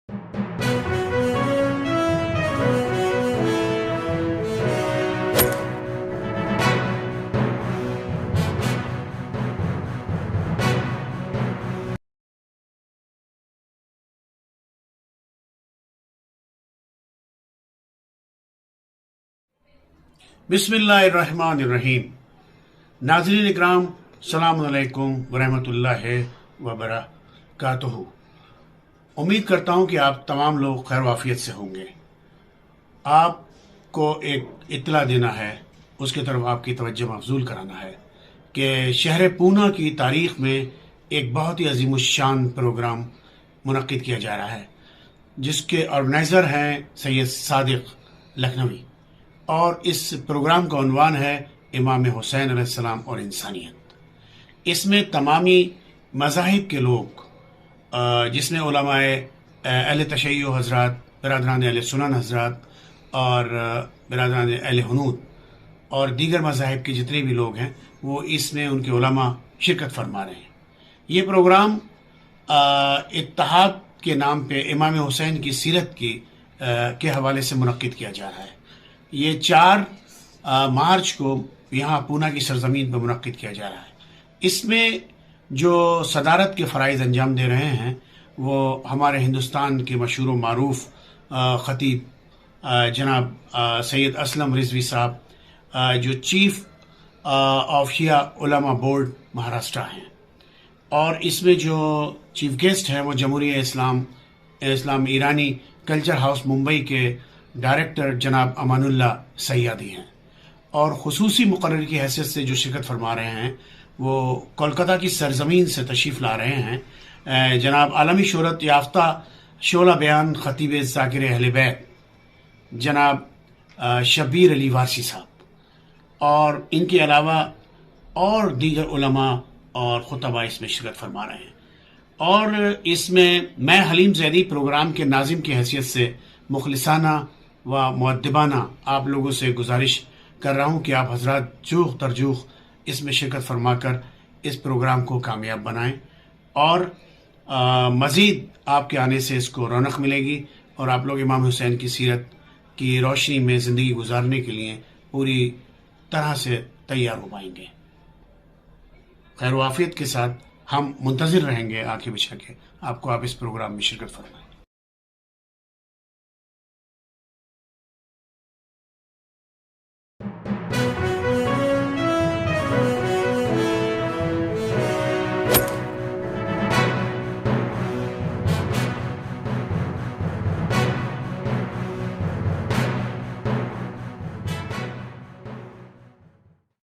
बिस्मिल्लाहिर्रहमानिर्रहीम। नाज़रीन इकराम, सलाम अलैकुम वरहमतुल्लाहि वबरकातुहू। उम्मीद करता हूँ कि आप तमाम लोग खैर वाफियत से होंगे। आपको एक इत्तला देना है, उसकी तरफ आपकी तवज्जो मबज़ूल कराना है कि शहर पूना की तारीख़ में एक बहुत ही अज़ीमुश्शान प्रोग्राम मुनक्किद किया जा रहा है, जिसके ऑर्गेनाइज़र हैं सैयद सादिक लखनवी, और इस प्रोग्राम का उन्वान है इमाम हुसैन अलैहिस्सलाम और इंसानियत। इसमें तमामी मज़ाहिब के लोग, जिसमें उलमाए अहले तशय्युअ हज़रात, बिरादरान अहले सुनन हज़रात और बिरादरान अहले हुनूद और दीगर मज़ाहिब के जितने भी लोग हैं, वो इसमें उनके उलमा शिरकत फरमा रहे हैं। ये प्रोग्राम इत्तेहाद के नाम पे इमाम हुसैन की सीरत के हवाले से मुनक्किद किया जा रहा है। ये 4 मार्च को यहाँ पूना की सरजमीन पर मुनक्किद किया जा रहा है। इसमें जो सदारत के फ़राइज़ अंजाम दे रहे हैं वो हमारे हिंदुस्तान के मशहूर व मारूफ़ ख़तीब जनाब सैयद असलम रिज़वी साहब, जो चीफ़ ऑफ शिया उलमा बोर्ड महाराष्ट्र हैं, और इसमें जो चीफ़ गेस्ट हैं वो जमहूरिया इस्लाम ईरानी कल्चर हाउस मुंबई के डायरेक्टर जनाब अमानुल्लाह सैयादी हैं, और ख़ुसूसी मुक़र्रर की हैसियत से जो शिरकत फरमा रहे हैं वो कोलकाता की सरज़मीन से तशरीफ़ ला रहे हैं जनाब आलमी शोहरत याफ्ता शोला बयान ख़तीब ज़ाकिर अहले बैत जनाब शब्बीर अली वारसी साहब, और इनके अलावा और दीगर उलमा और खुतबा इसमें शिरकत फरमा रहे हैं। और इसमें मैं हलीम ज़ैदी प्रोग्राम के नाज़िम की हैसियत से मुखलिसाना व मुअद्दिबाना आप लोगों से गुजारिश कर रहा हूँ कि आप हज़रात जूख तरजूख इसमें शिरकत फरमाकर इस प्रोग्राम को कामयाब बनाएं, और मज़ीद आपके आने से इसको रौनक मिलेगी और आप लोग इमाम हुसैन की सीरत की रोशनी में ज़िंदगी गुजारने के लिए पूरी तरह से तैयार हो पाएंगे। खैर वाफियत के साथ हम मुंतज़िर रहेंगे आंखें बिछा के, आप इस प्रोग्राम में शिरकत फरमाएं।